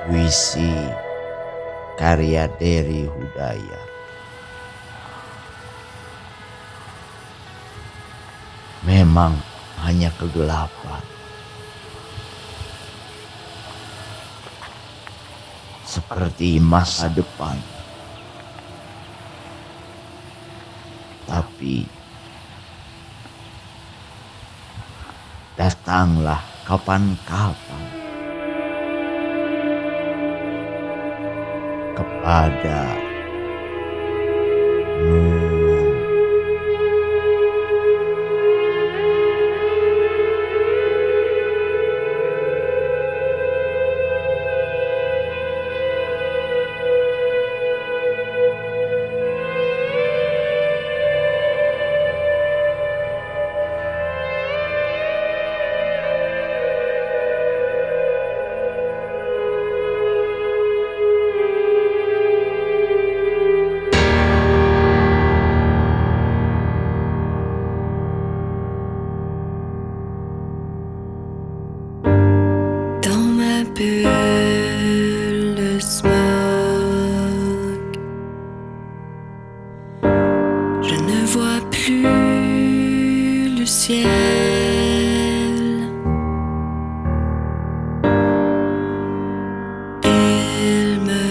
Puisi karya Dery Hudayat. Memang hanya kegelapan, seperti masa depan. Tapi datanglah kapan-kapan kepada Nun. Bulle de smog, je ne vois plus le ciel. Il me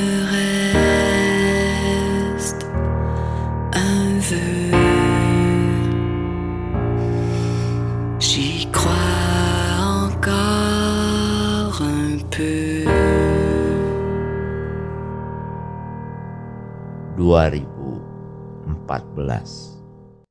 reste un vœu, j'y crois encore un peu. 2014